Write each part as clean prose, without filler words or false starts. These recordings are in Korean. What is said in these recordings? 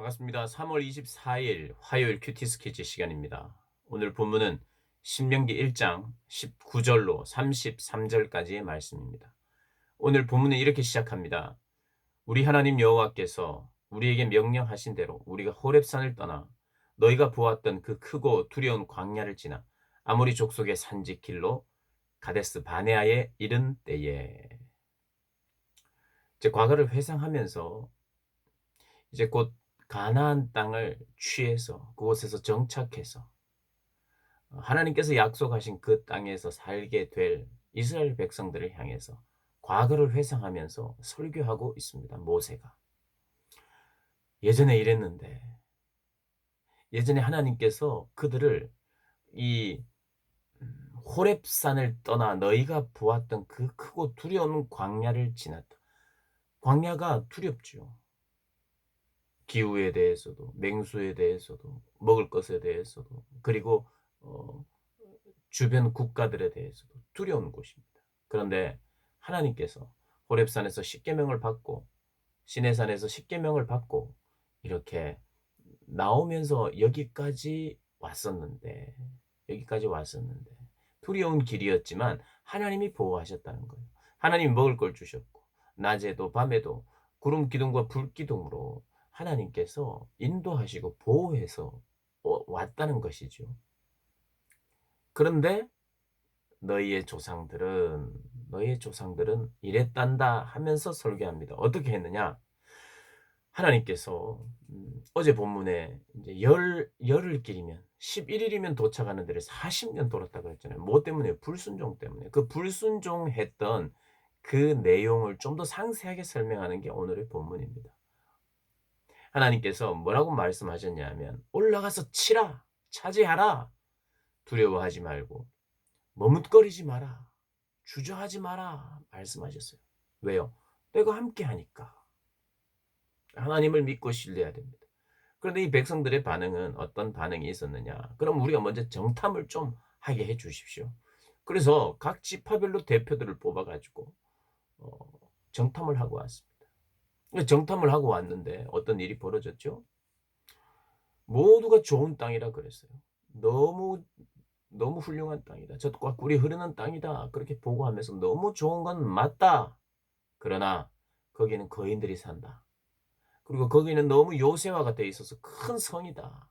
반갑습니다. 3월 24일 화요일 큐티 스케치 시간입니다. 오늘 본문은 신명기 1장 19절로 33절까지의 말씀입니다. 오늘 본문은 이렇게 시작합니다. 우리 하나님 여호와께서 우리에게 명령하신 대로 우리가 호렙산을 떠나 너희가 보았던 그 크고 두려운 광야를 지나 아모리 족속의 산지 길로 가데스 바네아에 이른 때에, 이제 과거를 회상하면서 이제 곧 가나안 땅을 취해서 그곳에서 정착해서 하나님께서 약속하신 그 땅에서 살게 될 이스라엘 백성들을 향해서 과거를 회상하면서 설교하고 있습니다. 모세가. 예전에 이랬는데, 예전에 하나님께서 그들을 이 호렙산을 떠나 너희가 보았던 그 크고 두려운 광야를 지났다. 광야가 두렵죠. 기후에 대해서도, 맹수에 대해서도, 먹을 것에 대해서도, 그리고 어 주변 국가들에 대해서도 두려운 곳입니다. 그런데 하나님께서 호렙산에서 십계명을 받고 시내산에서 십계명을 받고 이렇게 나오면서 여기까지 왔었는데 두려운 길이었지만 하나님이 보호하셨다는 거예요. 하나님이 먹을 걸 주셨고 낮에도 밤에도 구름 기둥과 불 기둥으로 하나님께서 인도하시고 보호해서 왔다는 것이죠. 그런데 너희의 조상들은 이랬단다 하면서 설교합니다. 어떻게 했느냐? 하나님께서 어제 본문에 이제 열흘 길이면 11일이면 도착하는 데를 40년 돌았다 그랬잖아요. 뭐 때문에? 불순종 때문에. 그 불순종했던 그 내용을 좀 더 상세하게 설명하는 게 오늘의 본문입니다. 하나님께서 뭐라고 말씀하셨냐면 올라가서 치라, 차지하라, 두려워하지 말고 머뭇거리지 마라, 주저하지 마라 말씀하셨어요. 왜요? 내가 함께 하니까. 하나님을 믿고 신뢰해야 됩니다. 그런데 이 백성들의 반응은 어떤 반응이 있었느냐? 그럼 우리가 먼저 정탐을 좀 하게 해 주십시오. 그래서 각 지파별로 대표들을 뽑아 가지고 어 정탐을 하고 왔습니다. 정탐을 하고 왔는데 어떤 일이 벌어졌죠? 모두가 좋은 땅이라 그랬어요. 너무 너무 훌륭한 땅이다. 젖과 꿀이 흐르는 땅이다. 그렇게 보고하면서 너무 좋은 건 맞다. 그러나 거기는 거인들이 산다. 그리고 거기는 너무 요새화가 돼 있어서 큰 성이다.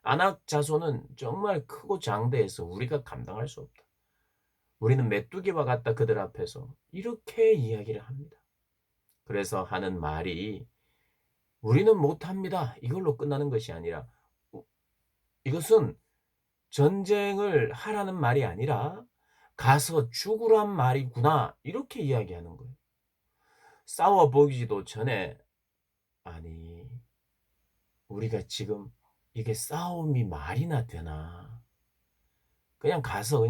아낙 자손은 정말 크고 장대해서 우리가 감당할 수 없다. 우리는 메뚜기와 같다 그들 앞에서. 이렇게 이야기를 합니다. 그래서 하는 말이 우리는 못합니다. 이걸로 끝나는 것이 아니라 이것은 전쟁을 하라는 말이 아니라 가서 죽으란 말이구나. 이렇게 이야기하는 거예요. 싸워보기도 전에 아니 우리가 지금 이게 싸움이 말이나 되나. 그냥 가서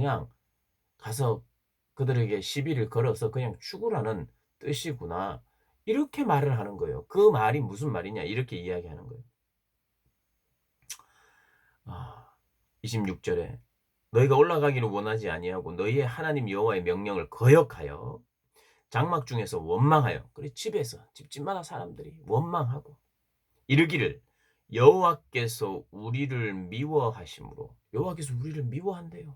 그들에게 시비를 걸어서 그냥 죽으라는 뜻이구나. 이렇게 말을 하는 거예요. 그 말이 무슨 말이냐 이렇게 이야기하는 거예요. 26절에 너희가 올라가기를 원하지 아니하고 너희의 하나님 여호와의 명령을 거역하여 장막 중에서 원망하여, 그리고 집집마다 사람들이 원망하고 이르기를 여호와께서 우리를 미워하심으로, 여호와께서 우리를 미워한대요.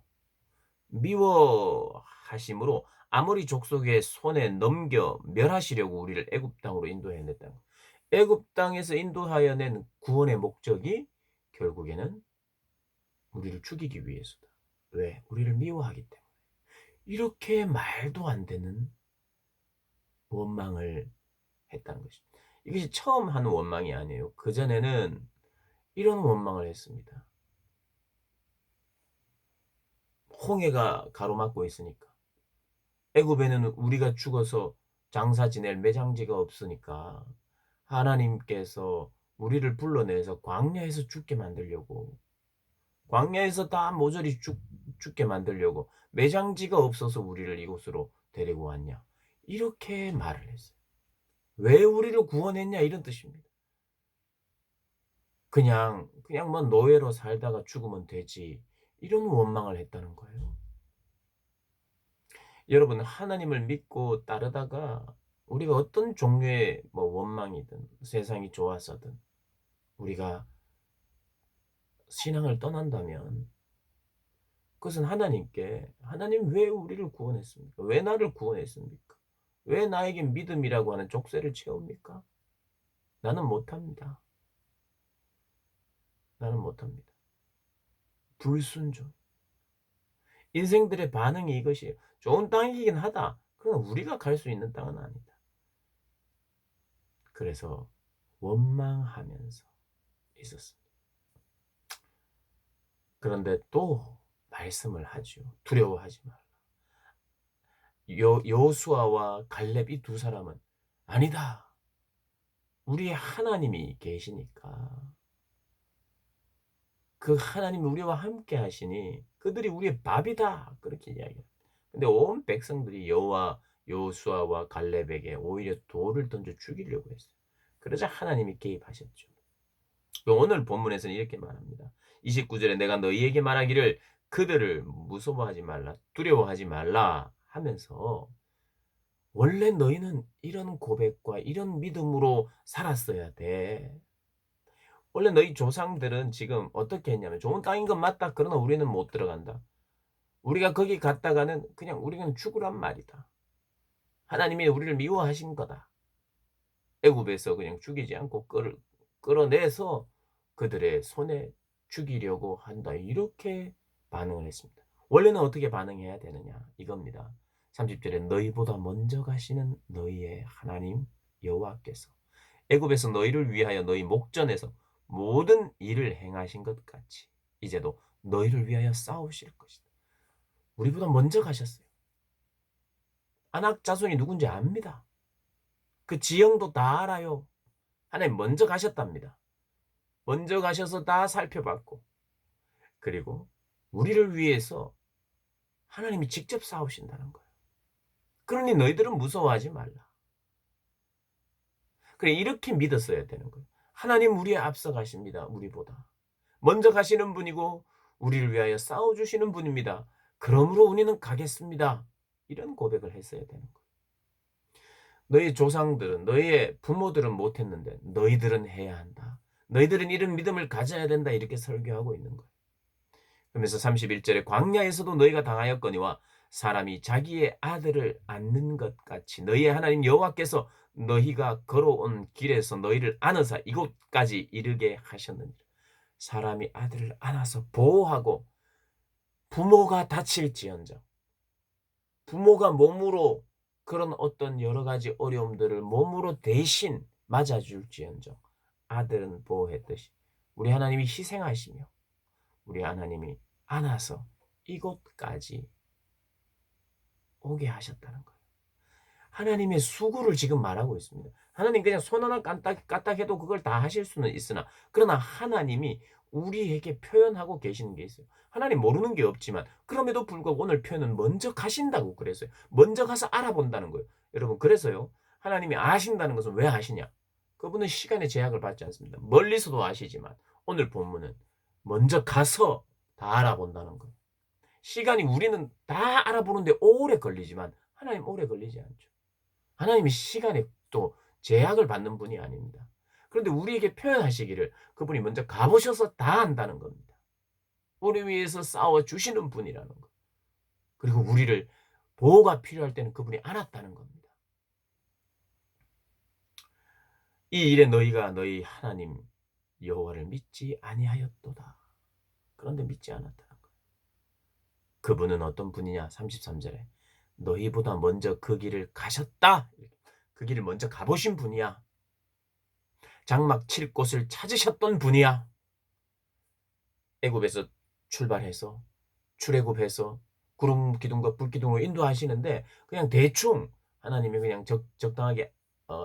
미워하심으로 아모리 족속의 손에 넘겨 멸하시려고 우리를 애굽 땅으로 인도해냈다. 애굽 땅에서 인도하여 낸 구원의 목적이 결국에는 우리를 죽이기 위해서다. 왜? 우리를 미워하기 때문에. 이렇게 말도 안 되는 원망을 했다는 것입니다. 이것이 처음 하는 원망이 아니에요. 그전에는 이런 원망을 했습니다. 홍해가 가로막고 있으니까. 애굽에는 우리가 죽어서 장사 지낼 매장지가 없으니까 하나님께서 우리를 불러내서 광야에서 죽게 만들려고, 광야에서 다 모조리 죽게 만들려고 매장지가 없어서 우리를 이곳으로 데리고 왔냐. 이렇게 말을 했어요. 왜 우리를 구원했냐 이런 뜻입니다. 그냥 뭐 노예로 살다가 죽으면 되지. 이런 원망을 했다는 거예요. 여러분 하나님을 믿고 따르다가 우리가 어떤 종류의 뭐 원망이든 세상이 좋아서든 우리가 신앙을 떠난다면 그것은 하나님께 하나님 왜 우리를 구원했습니까? 왜 나를 구원했습니까? 왜 나에게 믿음이라고 하는 족쇄를 채웁니까? 나는 못합니다. 나는 못합니다. 불순종. 인생들의 반응이 이것이에요. 좋은 땅이긴 하다. 그러나 우리가 갈 수 있는 땅은 아니다. 그래서 원망하면서 있었습니다. 그런데 또 말씀을 하죠. 두려워하지 말라. 여호수아와 갈렙 이 두 사람은 아니다. 우리의 하나님이 계시니까 그 하나님이 우리와 함께 하시니 그들이 우리의 밥이다. 그렇게 이야기해요. 근데 온 백성들이 여호수아와 갈렙에게 오히려 돌을 던져 죽이려고 했어요. 그러자 하나님이 개입하셨죠. 오늘 본문에서는 이렇게 말합니다. 29절에 내가 너희에게 말하기를 그들을 무서워하지 말라, 두려워하지 말라 하면서 원래 너희는 이런 고백과 이런 믿음으로 살았어야 돼. 원래 너희 조상들은 지금 어떻게 했냐면 좋은 땅인 건 맞다. 그러나 우리는 못 들어간다. 우리가 거기 갔다가는 그냥 우리는 죽으란 말이다. 하나님이 우리를 미워하신 거다. 애굽에서 그냥 죽이지 않고 끌어내서 그들의 손에 죽이려고 한다. 이렇게 반응을 했습니다. 원래는 어떻게 반응해야 되느냐 이겁니다. 30절에 너희보다 먼저 가시는 너희의 하나님 여호와께서 애굽에서 너희를 위하여 너희 목전에서 모든 일을 행하신 것 같이 이제도 너희를 위하여 싸우실 것이다. 우리보다 먼저 가셨어요. 아낙 자손이 누군지 압니다. 그 지형도 다 알아요. 하나님 먼저 가셨답니다. 먼저 가셔서 다 살펴봤고 그리고 우리를 위해서 하나님이 직접 싸우신다는 거예요. 그러니 너희들은 무서워하지 말라. 그래 이렇게 믿었어야 되는 거예요. 하나님 우리에 앞서 가십니다. 우리보다. 먼저 가시는 분이고 우리를 위하여 싸워주시는 분입니다. 그러므로 우리는 가겠습니다. 이런 고백을 했어야 되는 거예요. 너희 조상들은 너희의 부모들은 못했는데 너희들은 해야 한다. 너희들은 이런 믿음을 가져야 된다. 이렇게 설교하고 있는 거예요. 그러면서 31절에 광야에서도 너희가 당하였거니와 사람이 자기의 아들을 안는 것 같이 너희의 하나님 여호와께서 너희가 걸어온 길에서 너희를 안으사 이곳까지 이르게 하셨느니라. 사람이 아들을 안아서 보호하고 부모가 다칠지언정 부모가 몸으로 그런 어떤 여러 가지 어려움들을 몸으로 대신 맞아줄지언정 아들은 보호했듯이 우리 하나님이 희생하시며 우리 하나님이 안아서 이곳까지 오게 하셨다는 거예요. 하나님의 수고를 지금 말하고 있습니다. 하나님 그냥 손 하나 까딱해도 그걸 다 하실 수는 있으나 그러나 하나님이 우리에게 표현하고 계시는 게 있어요. 하나님 모르는 게 없지만 그럼에도 불구하고 오늘 표현은 먼저 가신다고 그랬어요. 먼저 가서 알아본다는 거예요. 여러분 그래서요. 하나님이 아신다는 것은 왜 아시냐? 그분은 시간의 제약을 받지 않습니다. 멀리서도 아시지만 오늘 본문은 먼저 가서 다 알아본다는 거예요. 시간이 우리는 다 알아보는데 오래 걸리지만 하나님 오래 걸리지 않죠. 하나님이 시간에 또 제약을 받는 분이 아닙니다. 그런데 우리에게 표현하시기를 그분이 먼저 가보셔서 다 안다는 겁니다. 우리 위해서 싸워주시는 분이라는 것. 그리고 우리를 보호가 필요할 때는 그분이 알았다는 겁니다. 이 일에 너희가 너희 하나님 여호와를 믿지 아니하였도다. 그런데 믿지 않았다는 거예요. 그분은 어떤 분이냐? 33절에 너희보다 먼저 그 길을 가셨다. 그 길을 먼저 가보신 분이야. 장막 칠 곳을 찾으셨던 분이야. 애굽에서 출발해서 출애굽해서 구름 기둥과 불 기둥으로 인도하시는데 그냥 대충 하나님이 그냥 적당하게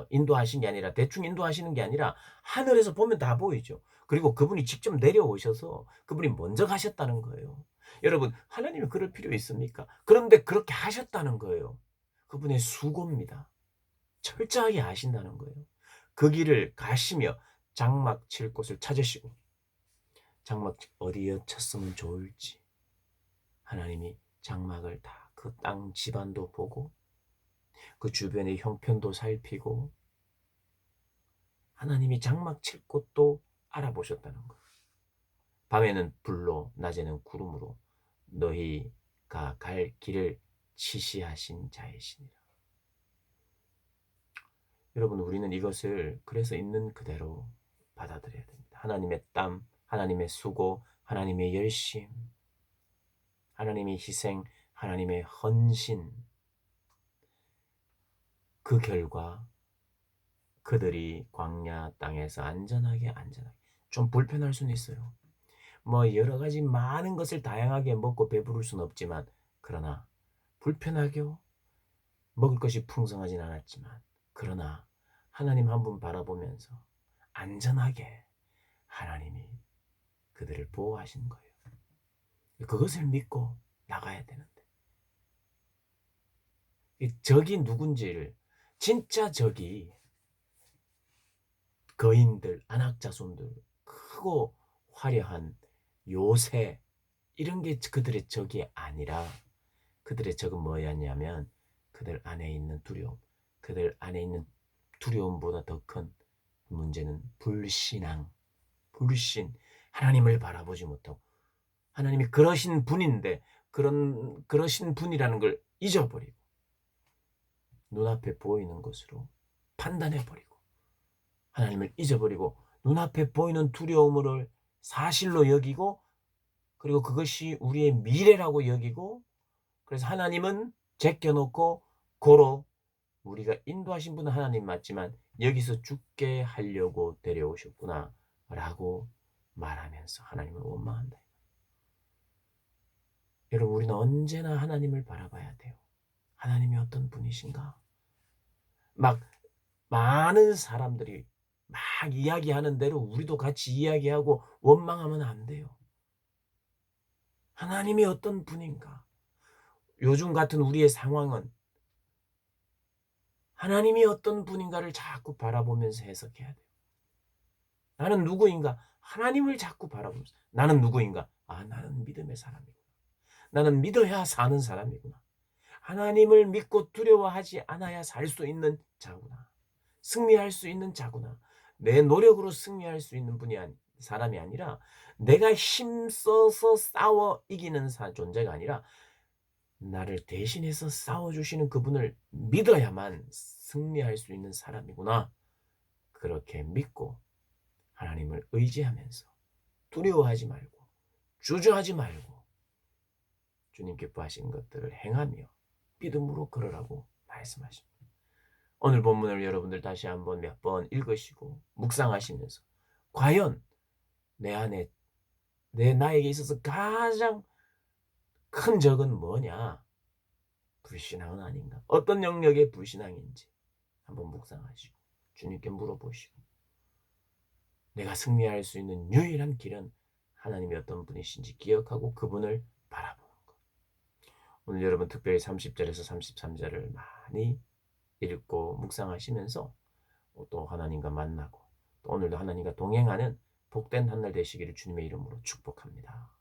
인도하신 게 아니라 대충 인도하시는 게 아니라 하늘에서 보면 다 보이죠. 그리고 그분이 직접 내려오셔서 그분이 먼저 가셨다는 거예요. 여러분 하나님이 그럴 필요 있습니까? 그런데 그렇게 하셨다는 거예요. 그분의 수고입니다. 철저하게 아신다는 거예요. 그 길을 가시며 장막 칠 곳을 찾으시고 장막 어디에 쳤으면 좋을지 하나님이 장막을 다 그 땅 집안도 보고 그 주변의 형편도 살피고 하나님이 장막 칠 곳도 알아보셨다는 거. 밤에는 불로 낮에는 구름으로 너희가 갈 길을 지시하신 자이시니라. 여러분, 우리는 이것을 그래서 있는 그대로 받아들여야 됩니다. 하나님의 땀, 하나님의 수고, 하나님의 열심, 하나님의 희생, 하나님의 헌신, 그 결과 그들이 광야 땅에서 안전하게 좀 불편할 수는 있어요. 뭐 여러 가지 많은 것을 다양하게 먹고 배부를 수는 없지만, 그러나 불편하게 먹을 것이 풍성하진 않았지만, 그러나 하나님 한 분 바라보면서 안전하게 하나님이 그들을 보호하신 거예요. 그것을 믿고 나가야 되는데, 이 적이 누군지를, 진짜 적이 거인들, 안악자손들, 크고 화려한 요새, 이런 게 그들의 적이 아니라, 그들의 적은 뭐였냐면 그들 안에 있는 두려움, 그들 안에 있는 두려움보다 더 큰 문제는 불신, 하나님을 바라보지 못하고, 하나님이 그러신 분인데 그러신 분이라는 걸 잊어버리고 눈앞에 보이는 것으로 판단해버리고, 하나님을 잊어버리고 눈앞에 보이는 두려움을 사실로 여기고, 그리고 그것이 우리의 미래라고 여기고, 그래서 하나님은 제껴놓고 고로 우리가 인도하신 분은 하나님 맞지만 여기서 죽게 하려고 데려오셨구나 라고 말하면서 하나님을 원망한다. 여러분, 우리는 언제나 하나님을 바라봐야 돼요. 하나님이 어떤 분이신가? 막 많은 사람들이 막 이야기하는 대로 우리도 같이 이야기하고 원망하면 안 돼요. 하나님이 어떤 분인가? 요즘 같은 우리의 상황은 하나님이 어떤 분인가를 자꾸 바라보면서 해석해야 돼요. 나는 누구인가? 하나님을 자꾸 바라보면서. 나는 누구인가? 나는 믿음의 사람이구나. 나는 믿어야 사는 사람이구나. 하나님을 믿고 두려워하지 않아야 살 수 있는 자구나. 승리할 수 있는 자구나. 내 노력으로 승리할 수 있는 사람이 아니라, 내가 힘써서 싸워 이기는 존재가 아니라, 나를 대신해서 싸워주시는 그분을 믿어야만 승리할 수 있는 사람이구나. 그렇게 믿고 하나님을 의지하면서 두려워하지 말고 주저하지 말고 주님 기뻐하시는 것들을 행하며 믿음으로 걸으라고 말씀하십니다. 오늘 본문을 여러분들 다시 한번 몇 번 읽으시고 묵상하시면서, 과연 내 안에, 나에게 있어서 가장 큰 적은 뭐냐? 불신앙은 아닌가? 어떤 영역의 불신앙인지 한번 묵상하시고 주님께 물어보시고, 내가 승리할 수 있는 유일한 길은 하나님이 어떤 분이신지 기억하고 그분을 바라보는 것. 오늘 여러분 특별히 30절에서 33절을 많이 읽고 묵상하시면서 또 하나님과 만나고, 또 오늘도 하나님과 동행하는 복된 한 날 되시기를 주님의 이름으로 축복합니다.